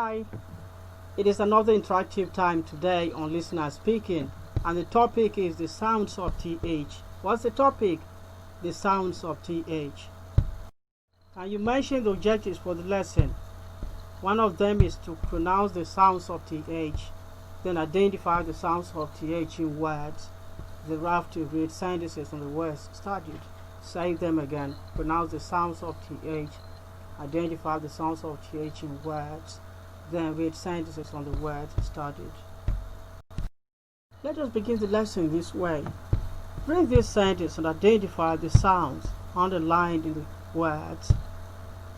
Hi, it is another interactive time today on Listener Speaking, and the topic is the sounds of TH. What's the topic? The sounds of TH. And you mentioned the objectives for the lesson. One of them is to pronounce the sounds of TH, then identify the sounds of TH in words. Thereafter, read sentences on the words studied. Say them again. Pronounce the sounds of TH. Identify the sounds of TH in words. Then read sentences on the words studied. Let us begin the lesson this way. Read this sentence and identify the sounds underlined in the words.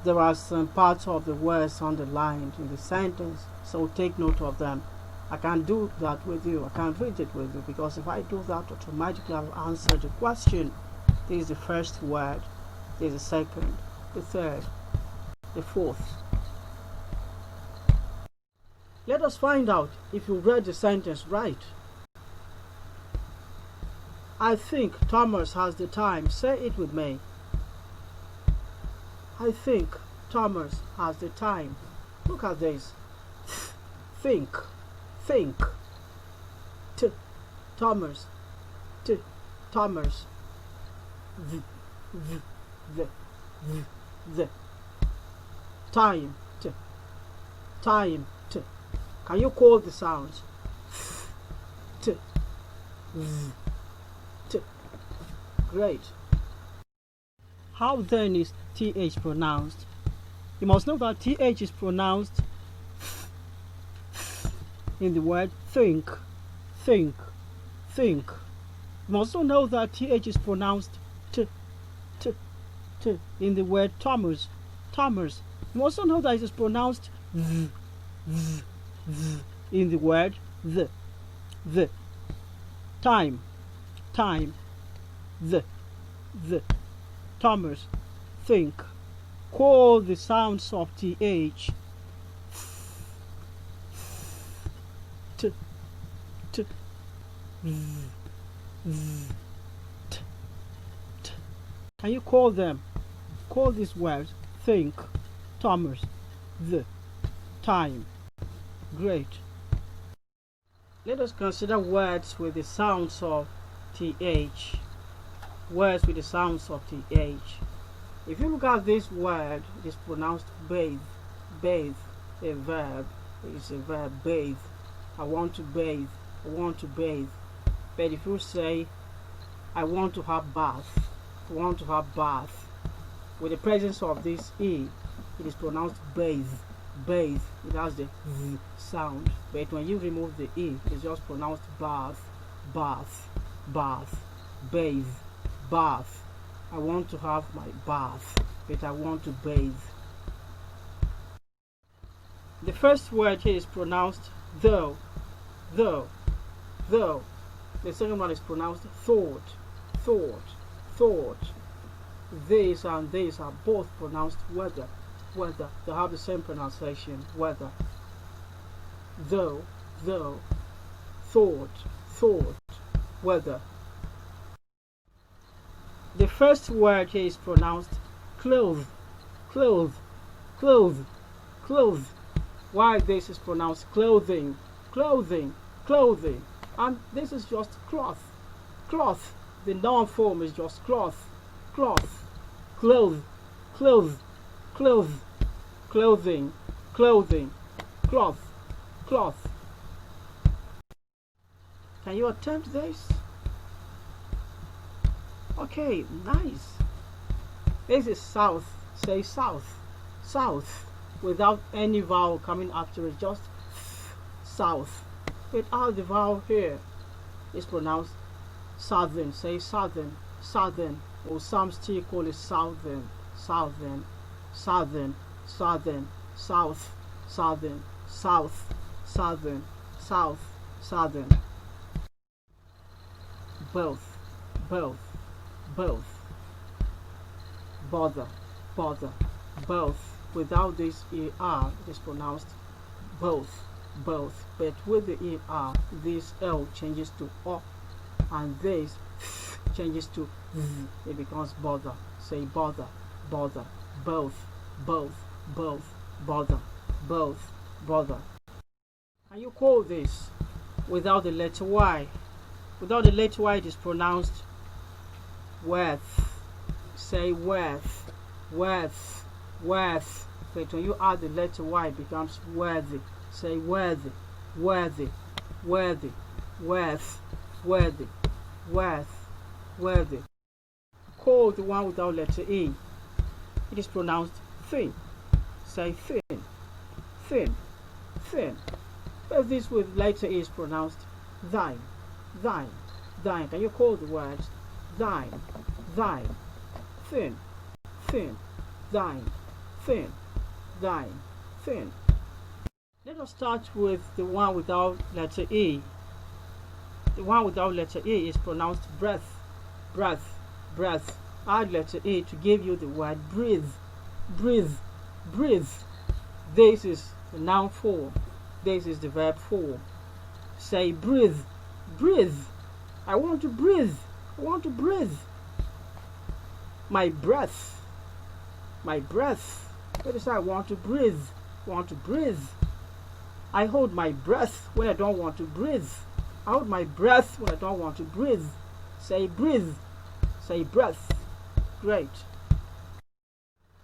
There are some parts of the words underlined in the sentence, so take note of them. I can't do that with you. I can't read it with you, because if I do that, automatically I'll answer the question. This is the first word. This is the second, the third, the fourth. Let us find out if you read the sentence right. I think Thomas has the time. Say it with me. I think Thomas has the time. Look at this. Think. Thomas. Thomas. The. Time. Time. Can you call the sounds? Great. How then is TH pronounced? You must know that TH is pronounced in the word think. You must also know that TH is pronounced t in the word Thomas. You must also know that it is pronounced in the word the. Time. The. Thomas. Think. Call the sounds of TH. T. Can you call them? Call these words. Think. Thomas. The. Time. Great. Let us consider words with the sounds of TH. Words with the sounds of TH. If you look at this word, it is pronounced bathe. Bathe, a verb. It is a verb, bathe. I want to bathe. But if you say, I want to have bath, with the presence of this E, it is pronounced bathe. It has the V sound. But when you remove the E, it's just pronounced bath, bathe, bath. I want to have my bath, but I want to bathe. The first word here is pronounced though. The second one is pronounced thought. These and these are both pronounced whether. They have the same pronunciation, whether. Though, thought, whether. The first word here is pronounced clothe. While this is pronounced clothing. And this is just cloth. The noun form is just cloth. Clothing, cloth. Can you attempt this? Okay, nice. This is south. Say south. Without any vowel coming after it, just south. Without the vowel here, it's pronounced southern. Say southern. Or some still call it southern. South. Both. Bother. Both. Without this ER, it is pronounced both. But with the ER, this L changes to O, and this changes to V. It becomes bother. Say bother. Both. Bother. Both. brother. And you call this without the letter Y. Without the letter Y, it is pronounced worth. Say worth, worth, worth. But when you add the letter Y, it becomes worthy. Say worthy, worthy, worthy, worth, worthy, worth, worthy. Call the one without letter E. It is pronounced thin. Say thin, thin, thin. But this with letter E is pronounced thine, thine, thine. Can you call the words thine, thine, thin, thin, thine, thin, thine, thin? Let us start with the one without letter E. The one without letter E is pronounced breath, breath, breath. Add letter E to give you the word breathe, breathe, breathe. This is the noun form. This is the verb form. Say breathe, breathe. I want to breathe. I want to breathe. My breath, my breath. Let us say I want to breathe. Want to breathe. I hold my breath when I don't want to breathe. I hold my breath when I don't want to breathe. Say breathe. Say breath. Great.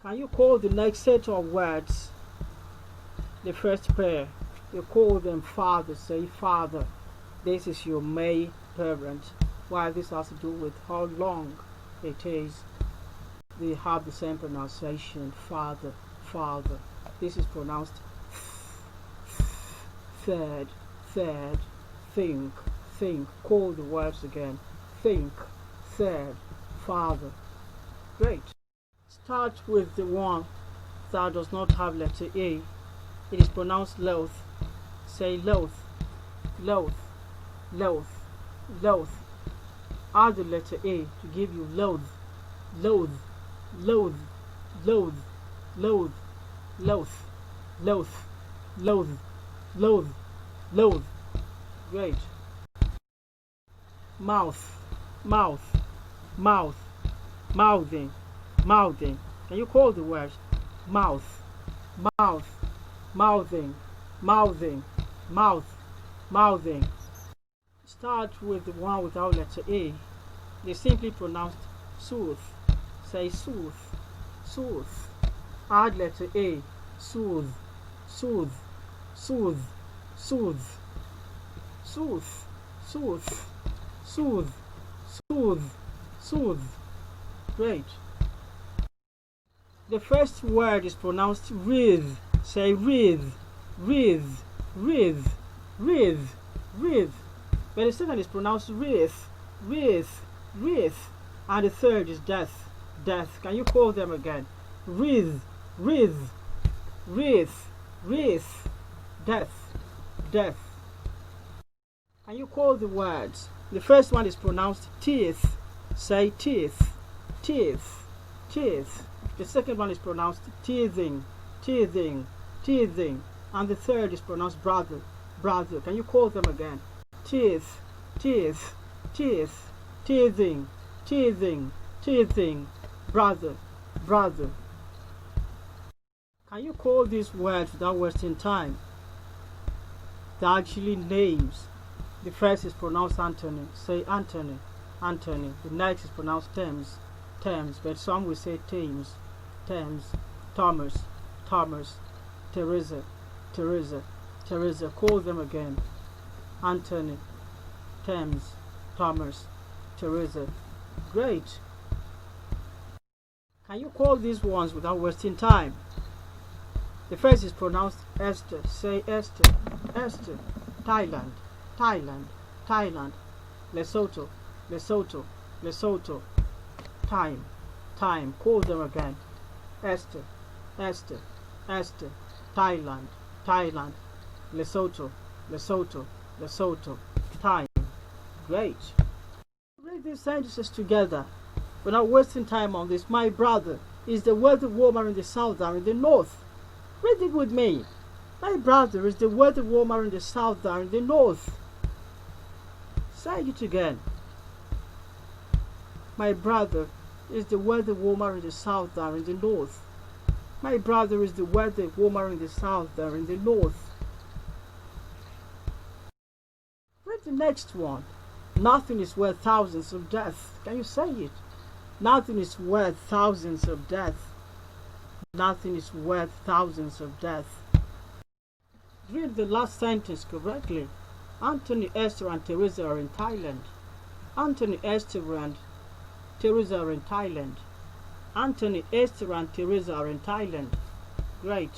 Can you call the next set of words the first pair? You call them father. Say father. This is your male parent. While this has to do with how long it is, they have the same pronunciation. Father, father. This is pronounced third, third, think, think. Call the words again. Think, third, father. Great. Start with the one that does not have letter A. It is pronounced loath. Say loath, loath, loath, loath. Add the letter A to give you loathe, loathe, loathe, loathe, loathe, loath, loath, loathe, loathe, loathe. Great. Mouth, mouth, mouth, mouthing, mouthing. Can you call the words mouth, mouth, mouthing, mouthing, mouth, mouthing? Start with the one without letter A. They simply pronounced soothe. Say soothe, soothe. Add letter A. Soothe, soothe, soothe, soothe, soothe, soothe, soothe, soothe, soothe. Great. The first word is pronounced wreathe. Say wreathe, wreathe, wreathe, wreathe, wreathe. But the second is pronounced wreath, wreath, wreath. And the third is death, death. Can you call them again? Wreath, wreath, wreath, wreath, death, death. Can you call the words? The first one is pronounced teeth. Say teeth, teeth, teeth. The second one is pronounced teething, teething, teething. And the third is pronounced brother, brother. Can you call them again? Teeth, teeth, teeth, teething, teething, teething, brother, brother. Can you call these words without wasting time? They're actually names. The first is pronounced Anthony. Say Anthony, Anthony. The next is pronounced Thames, Thames. But some will say Thames, Thames. Thomas, Thomas. Teresa, Teresa, Teresa. Call them again. Anthony, Thames, Thomas, Teresa. Great. Can you call these ones without wasting time? The first is pronounced Esther. Say Esther, Esther. Thailand, Thailand, Thailand. Lesotho, Lesotho, Lesotho. Time, time. Call them again. Esther, Esther, Esther. Thailand, Thailand. Lesotho, Lesotho, Lesotho. Time. Great. Read these sentences together without wasting time on this. My brother is the weather warmer in the south than in the north. Read it with me. My brother is the weather warmer in the south than in the north. Say it again. My brother is the weather warmer in the south than in the north. My brother, is the weather warmer in the south than in the north? Read the next one. Nothing is worth thousands of deaths. Can you say it? Nothing is worth thousands of deaths. Nothing is worth thousands of deaths. Read the last sentence correctly. Anthony, Esther, and Teresa are in Thailand. Anthony, Esther, and Teresa are in Thailand. Anthony, Esther, and Teresa are in Thailand. Great.